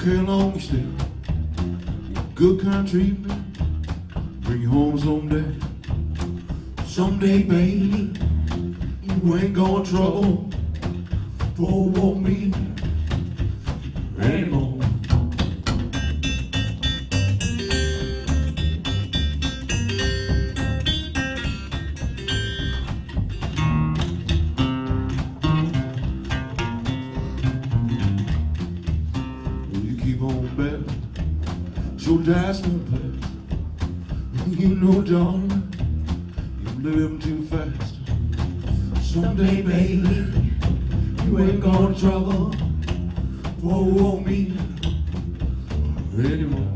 care how long you stay. Good kind treatment, bring you home someday. Someday, baby, you ain't gonna trouble for me anymore. You keep on betting, your dice won't pass. You know, darling, you're living too fast. Someday, baby, you ain't gonna trouble for me anymore.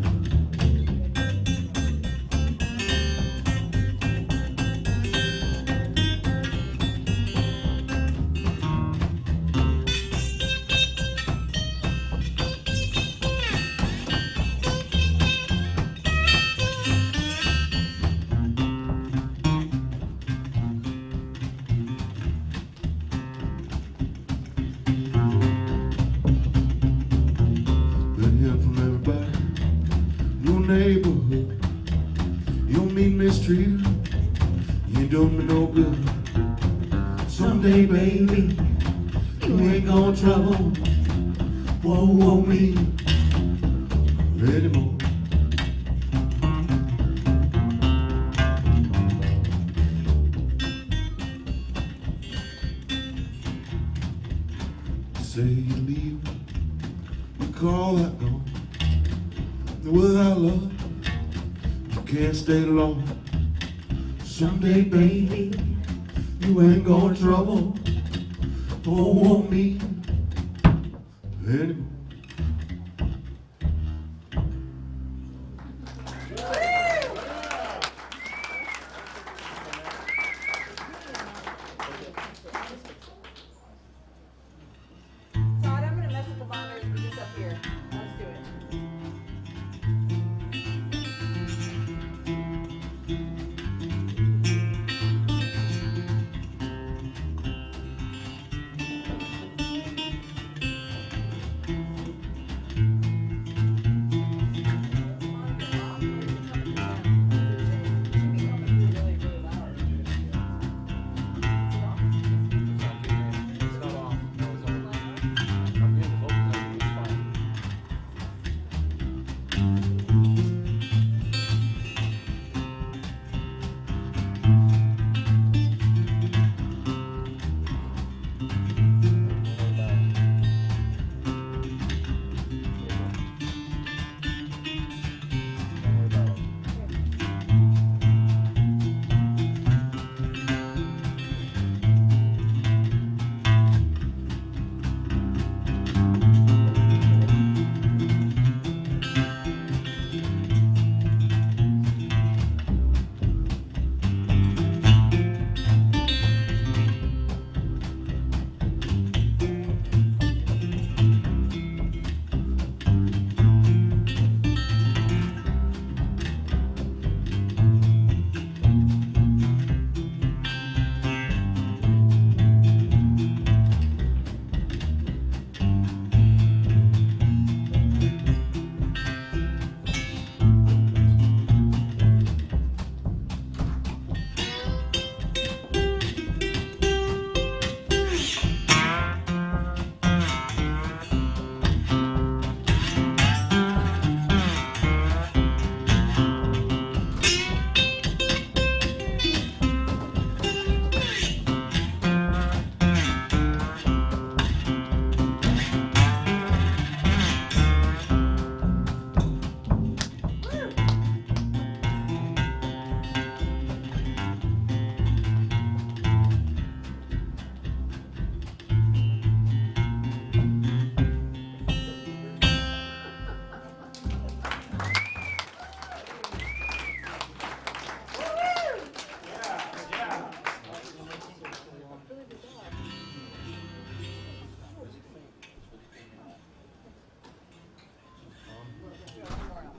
Neighborhood, you don't mean mistreated, you ain't doing me no good. Someday, baby, you ain't gonna trouble me anymore. Say you leave, you call that gone. Without love, you can't stay long. Someday, baby, you ain't gonna trouble for me anymore. I'm gonna mess with the monitors for just up here. Let's do it.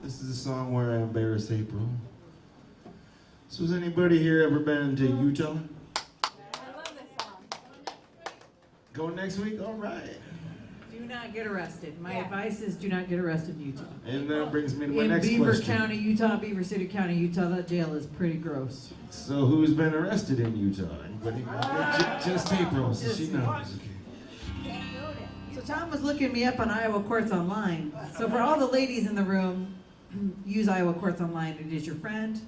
This is a song where I embarrass April. So has anybody here ever been to Utah? I love this song. Going next week? All right. Do not get arrested. My Yeah. advice is do not get arrested in Utah. And that brings me to my In next Beaver question. County, Utah, Beaver City County, Utah, that jail is pretty gross. So who's been arrested in Utah? Anybody? Just April, so she knows. Okay. Can't go there. So Tom was looking me up on Iowa Courts Online. So for all the ladies in the room, use Iowa Courts Online. It is your friend.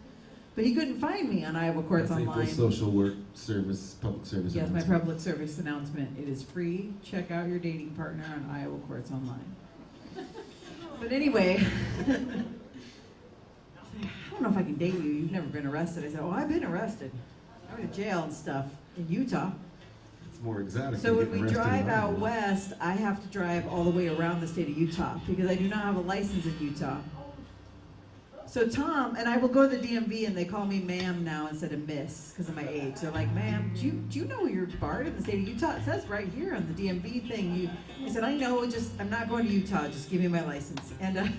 But he couldn't find me on Iowa Courts That's Online. April's social work service, public service. Yes, my announcement. public service announcement. It is free. Check out your dating partner on Iowa Courts Online. But anyway, I don't know if I can date you. You've never been arrested. I said, oh, I've been arrested. I went to jail and stuff in Utah. It's more exotic. So than when getting we arrested drive in out Iowa. west, I have to drive all the way around the state of Utah because I do not have a license in Utah. So Tom, and I will go to the DMV and they call me ma'am now instead of miss because of my age. They're like, ma'am, do you know you're barred in the state of Utah? It says right here on the DMV thing. I said, I know, I'm not going to Utah. Just give me my license. And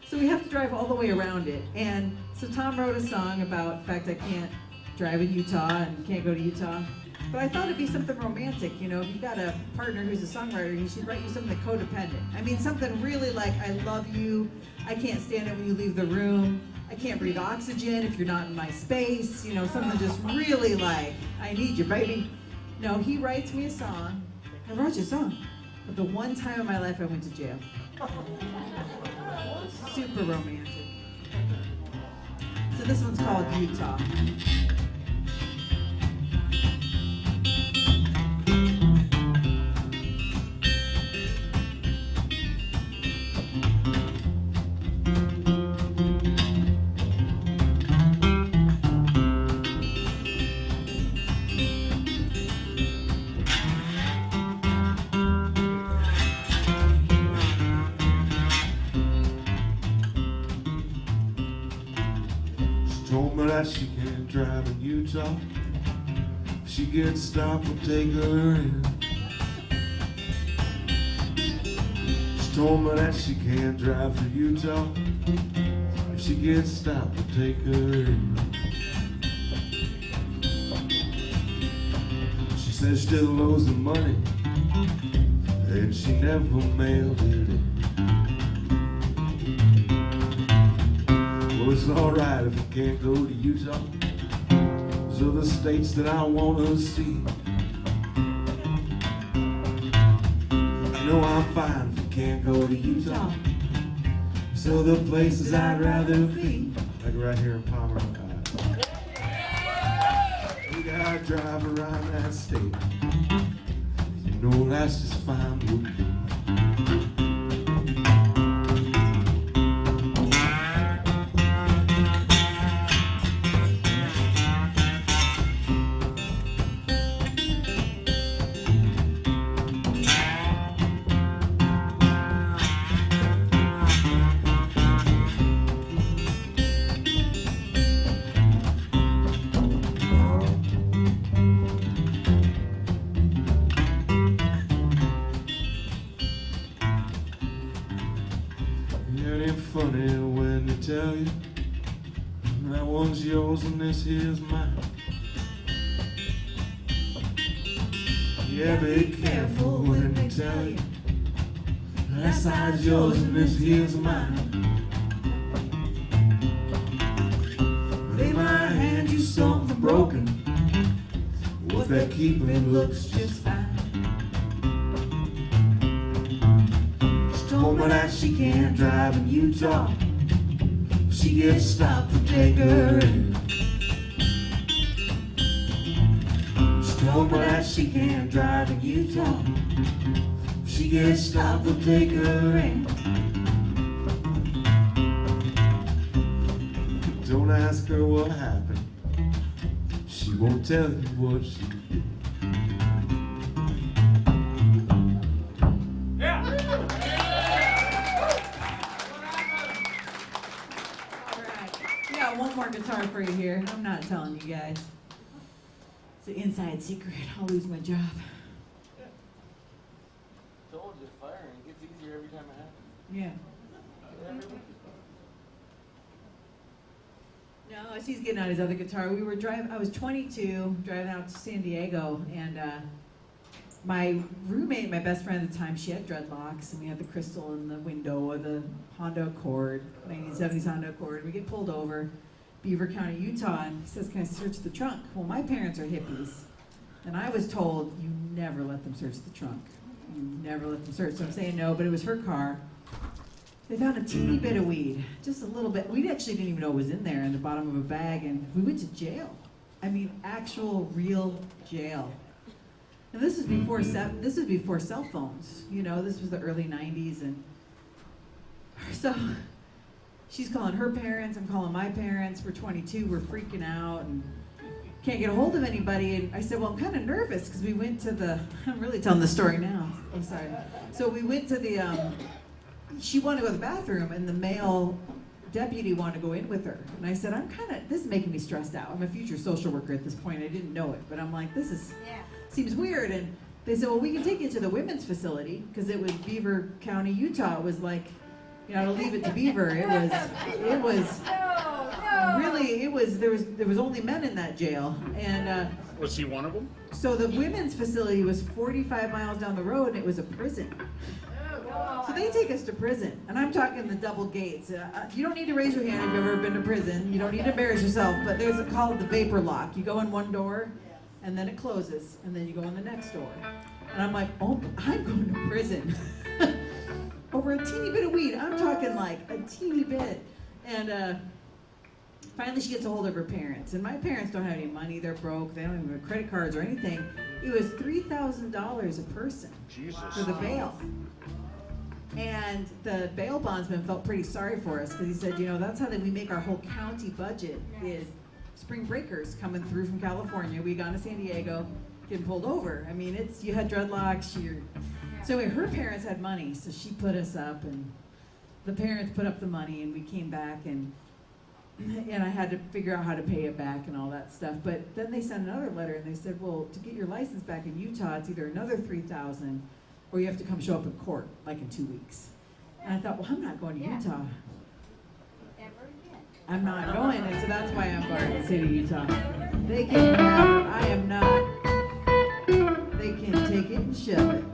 so we have to drive all the way around it. And so Tom wrote a song about the fact I can't drive in Utah and can't go to Utah. But I thought it'd be something romantic, you know, if you've got a partner who's a songwriter, he should write you something codependent. I mean, something really like, I love you, I can't stand it when you leave the room, I can't breathe oxygen if you're not in my space, you know, something just really like, I need you, baby. No, he writes me a song, I wrote you a song, but the one time in my life I went to jail. Super romantic. So this one's called Utah. Told me that she can't drive in Utah. If she gets stopped, we'll take her in. She told me that she can't drive for Utah. If she gets stopped, we'll take her in. She says she still owes the money, and she never mailed it in. Well, it's alright if I can't go to Utah. Those are the states that I want to see. You know I'm fine if I can't go to Utah. So the places I'd rather be, like right here in Palmer, Ohio. We gotta drive around that state. You know that's just fine with me. Ain't it funny when they tell you that one's yours and this here's mine? Yeah, be careful when they tell you that side's yours and this here's mine. They might hand you something broken, what they're keeping looks just fine. Told me that she can't drive in Utah. If she gets stopped, we'll take her in. She told me that she can't drive in Utah. If she gets stopped, we'll take her in. Don't ask her what happened. She won't tell you what she did. One more guitar for you here. I'm not telling you guys. It's an inside secret. I'll lose my job. Told you, firing. It gets easier every time it happens. Yeah. Every week. No, as he's getting out his other guitar, we were driving. I was 22, driving out to San Diego, and my roommate, my best friend at the time, she had dreadlocks, and we had the crystal in the window of the Honda Accord, 1970s Honda Accord. We get pulled over, Beaver County, Utah, and he says, "Can I search the trunk?" Well, my parents are hippies, and I was told, you never let them search the trunk. You never let them search. So I'm saying no, but it was her car. They found a teeny bit of weed, just a little bit. We actually didn't even know it was in there in the bottom of a bag, and we went to jail. I mean, actual, real jail. And this was before cell phones. You know, this was the early '90s, and so she's calling her parents. I'm calling my parents. We're 22. We're freaking out and can't get a hold of anybody. And I said, well, I'm kind of nervous because we went to the. I'm really telling the story now. I'm sorry. So we went to the. She wanted to go to the bathroom, and the male deputy wanted to go in with her. And I said, this is making me stressed out. I'm a future social worker at this point. I didn't know it, but I'm like, seems weird. And they said, well, we can take you to the women's facility, because it was Beaver County, Utah. It was like, to leave it to Beaver. It was really, there was only men in that jail. And was he one of them? so the women's facility was 45 miles down the road, and it was a prison. So they take us to prison, and I'm talking the double gates. You don't need to raise your hand if you've ever been to prison. You don't need to embarrass yourself, but there's called the vapor lock. You go in one door, and then it closes, and then you go in the next door. And I'm like, oh, I'm going to prison over a teeny bit of weed. I'm talking like a teeny bit. And finally she gets a hold of her parents, and my parents don't have any money. They're broke. They don't even have credit cards or anything. It was $3,000 a person for the bail. And the bail bondsman felt pretty sorry for us, because he said, that's how we make our whole county budget, is spring breakers coming through from California. We got to San Diego, getting pulled over. I mean, you had dreadlocks. So anyway, her parents had money, so she put us up, and the parents put up the money, and we came back, and I had to figure out how to pay it back and all that stuff. But then they sent another letter, and they said, well, to get your license back in Utah, it's either another $3,000, or you have to come show up in court, like in 2 weeks. And I thought, well, I'm not going to Utah. I'm not going, and so that's why I'm barred in the state of Utah. They can have it. I am not. They can take it and shove it.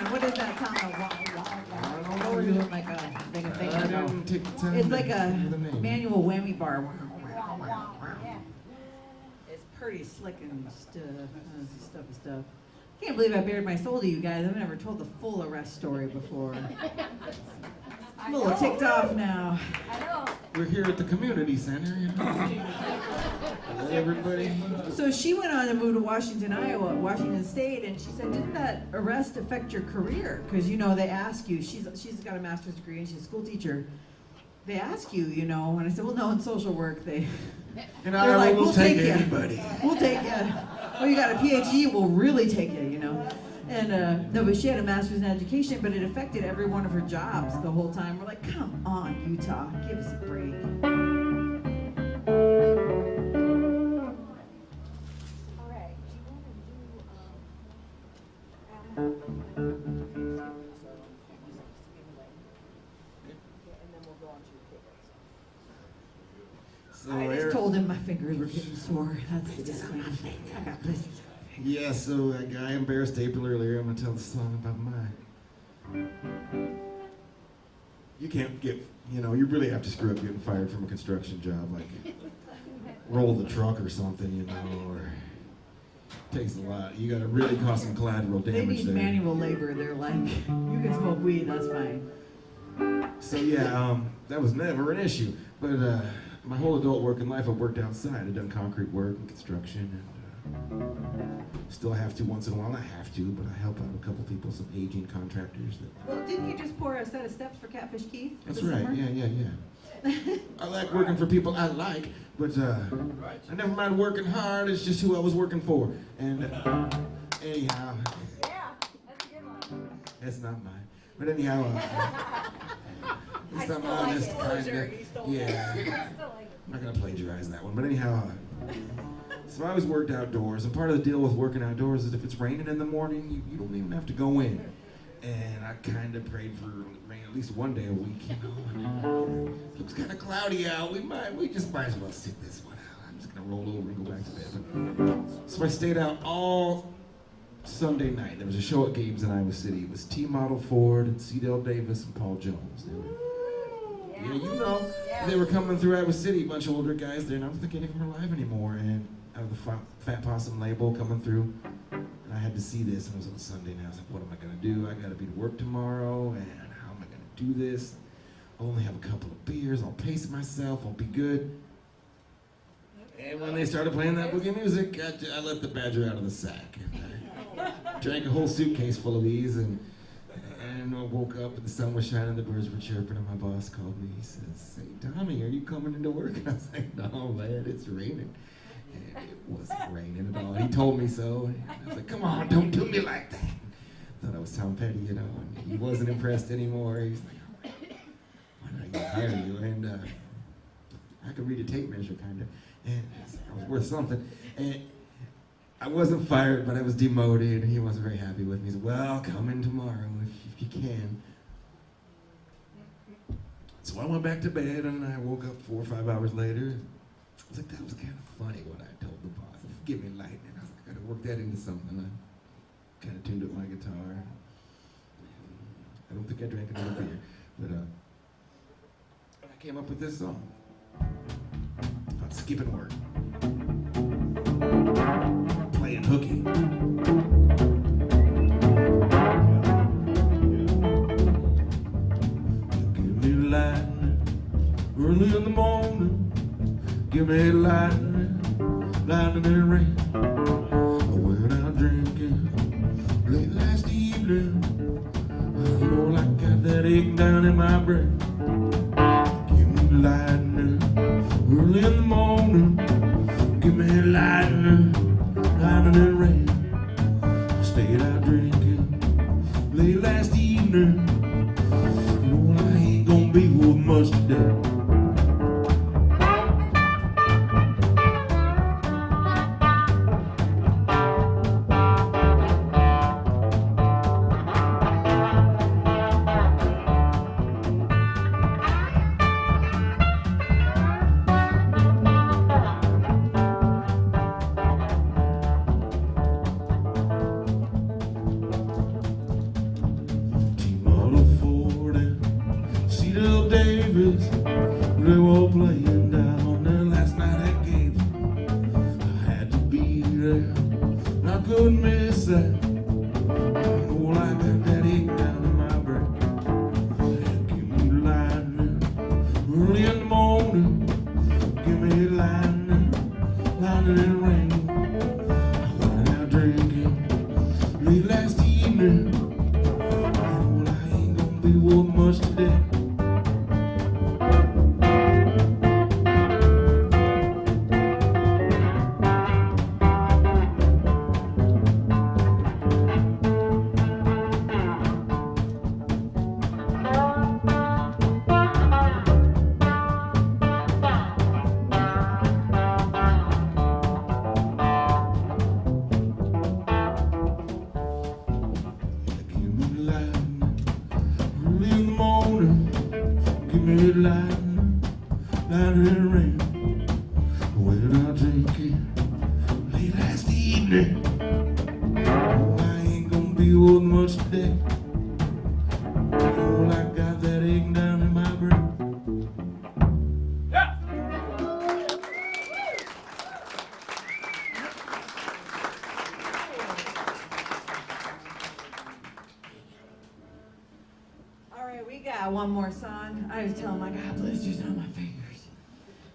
What is that sound? Wow, wow, wow. Or is it like a thing? even take the time. It's to like a remember the name. manual whammy bar. It's pretty slick and stuff. Can't believe I bared my soul to you guys. I've never told the full arrest story before. I'm a little ticked off now. We're here at the community center, you know. Hello, everybody. So she went on to move to Washington State, and she said, didn't that arrest affect your career? Because, you know, they ask you, she's got a master's degree and she's a school teacher. They ask you, you know, and I said, well, no, in social work, they're like, we'll take you. Anybody. We'll take you. Oh, you got a PhD, we'll really take you, you know. And no, but she had a master's in education, but it affected every one of her jobs the whole time. We're like, come on, Utah, give us a break. All right. Do you want to do So, I just told him my fingers were getting sore. That's the disclaimer. I got blisters. yeah, so a guy embarrassed April earlier. I'm going to tell the song about mine. You can't get, you know, you really have to screw up getting fired from a construction job, like roll the truck or something, you know, or takes a lot. You got to really cause some collateral They damage need there. manual labor. They're like, you can smoke weed, that's fine. So yeah, that was never an issue. But my whole adult working life, I've worked outside. I've done concrete work and construction, and still have to once in a while. Not have to, but I help out a couple people, some aging contractors. Well, didn't you just pour a set of steps for Catfish Keith? That's this right. summer? Yeah. I like working for people I like, but I never mind working hard. It's just who I was working for. And anyhow, Yeah, that's a good one. that's not mine. But anyhow, it's not honest, kind of. Yeah. I'm not gonna plagiarize that one. But anyhow, so I always worked outdoors, and part of the deal with working outdoors is if it's raining in the morning, you don't even have to go in. And I kind of prayed for rain at least one day a week, you know. And it looks kind of cloudy out. We just might as well sit this one out. I'm just gonna roll over and go back to bed. So I stayed out all Sunday night. There was a show at Gabe's in Iowa City. It was T Model Ford and Cedar Davis and Paul Jones. Yeah, you know, they were coming through Iowa City, a bunch of older guys there, and I don't think any of them are alive anymore. And out of the Fat Possum label coming through, and I had to see this, and it was on Sunday, and I was like, what am I gonna do? I gotta be to work tomorrow, and how am I gonna do this? I'll only have a couple of beers, I'll pace myself, I'll be good. And when they started playing that boogie music, I let the badger out of the sack. And I drank a whole suitcase full of these, and I woke up and the sun was shining, the birds were chirping, and my boss called me. He says, hey, Tommy, are you coming into work? And I was like, no, man, it's raining. And it wasn't raining at all. He told me so. And I was like, come on, don't do me like that. Thought I was Tom Petty, you know, and he wasn't impressed anymore. He's like, oh, why did I hire you? And I could read a tape measure, kind of. And I was worth something. And I wasn't fired, but I was demoted, and he wasn't very happy with me. He said, well, come in tomorrow if you can. So I went back to bed, and I woke up 4 or 5 hours later. I was like, that was kind of funny what I told the boss. Forgive me, lightning. I was like, I gotta work that into something. I kind of tuned up my guitar. I don't think I drank another beer, but I came up with this song. About skipping work. Playing hooky. Give me lightning early in the morning. Give me lightning, lightning and rain. I went out drinking late last evening. You know, like I got that ache down in my brain. Give me lightning early in the morning. Give me lightning, lightning and rain. I stayed out drinking late last evening. You know, I ain't gonna be worth much today. T-Model Ford and Cedar Davis They were playing down there last night at Gabe's. I had to be there. I couldn't miss that. Oh, I got that ache down in my brain. Give me lightning early in the morning. Give me lightning, lightning and rain. I went out drinking late last evening. Oh, I ain't gonna be worth much today. Give me lightning early in the morning. Give me lightning, lightning and rain. When I drink it late last evening, oh, I ain't gonna be worth much today. Oh, I got that ache down in my brain. All right, we got one more song. I was telling my God, blisters on my fingers.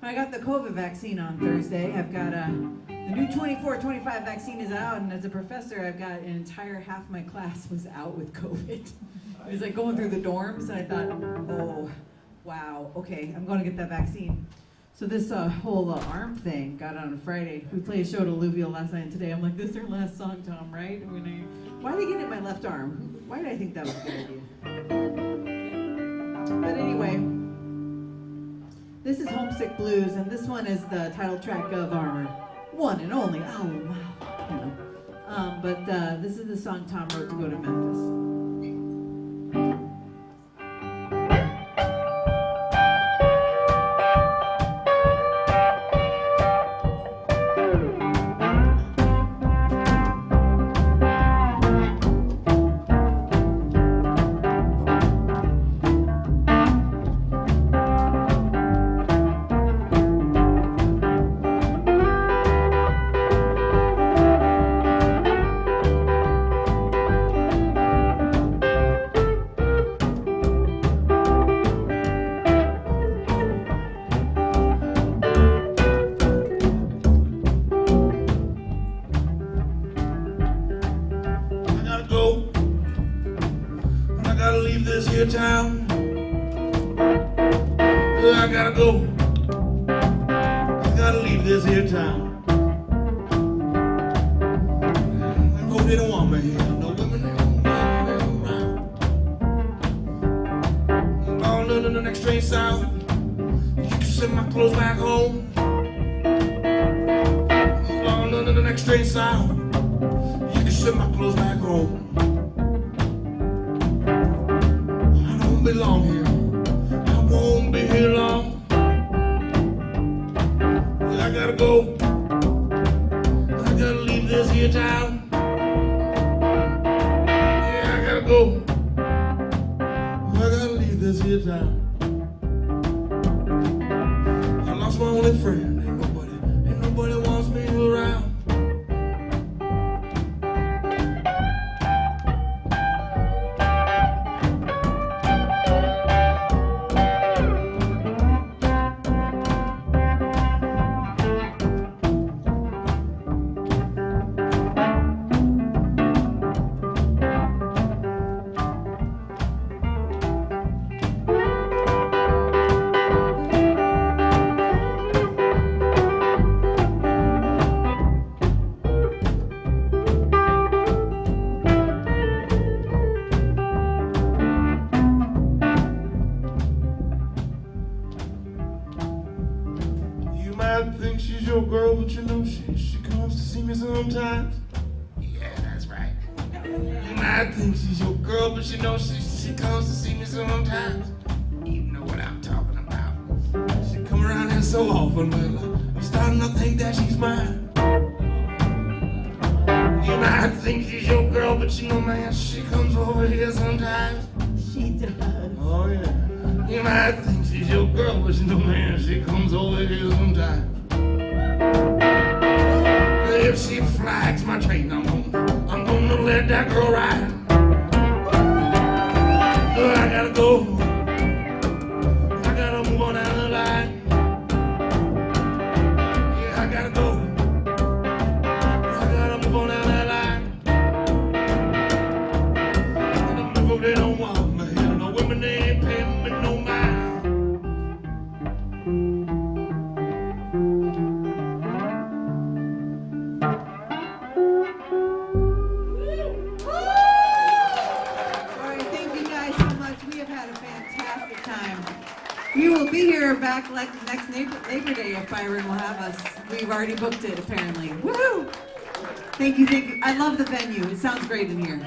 I got the COVID vaccine on Thursday. I've got the new 24-25 vaccine is out, and as a professor, I've got an entire half my class was out with COVID. It was like going through the dorms, and I thought, oh, wow, okay, I'm going to get that vaccine. So this whole arm thing got on Friday. We played a show at Alluvial last night and today. I'm like, this is our last song, Tom, right? Why did they get it in my left arm? Why did I think that was a good idea? But anyway, this is Homesick Blues, and this one is the title track of our one and only album. You know. But this is the song Tom wrote to go to Memphis. Town. I gotta go. I gotta leave this here town. I hope they don't want me here. No women around. All under the next train south. You can send my clothes back home. All under the next train south. You can send my clothes back home. Long here, I won't be here long. I gotta go. I gotta leave this here town. Yeah, I gotta go. I gotta leave this here town. I lost my only friend. Ain't nobody wants me around. Think she's your girl, but you know she comes to see me sometimes. Yeah, that's right. You might think she's your girl, but you know she comes to see me sometimes. You know what I'm talking about. She come around here so often, but I'm starting to think that she's mine. You might think she's your girl, but you know, man, she comes over here sometimes. She does. Oh yeah. You might think she's your girl, but she don't man. She comes over here sometime. If she flags my train, I'm gonna let that girl ride. I gotta go. I gotta move on down the line. Yeah, I gotta go. I gotta move on down that line. And the people, they don't want me. And the women, they ain't paying me no mind. All right, thank you guys so much. We have had a fantastic time. We will be here back like next Labor Day if Byron will have us. We've already booked it apparently. Woohoo! Thank you, thank you. I love the venue. It sounds great in here.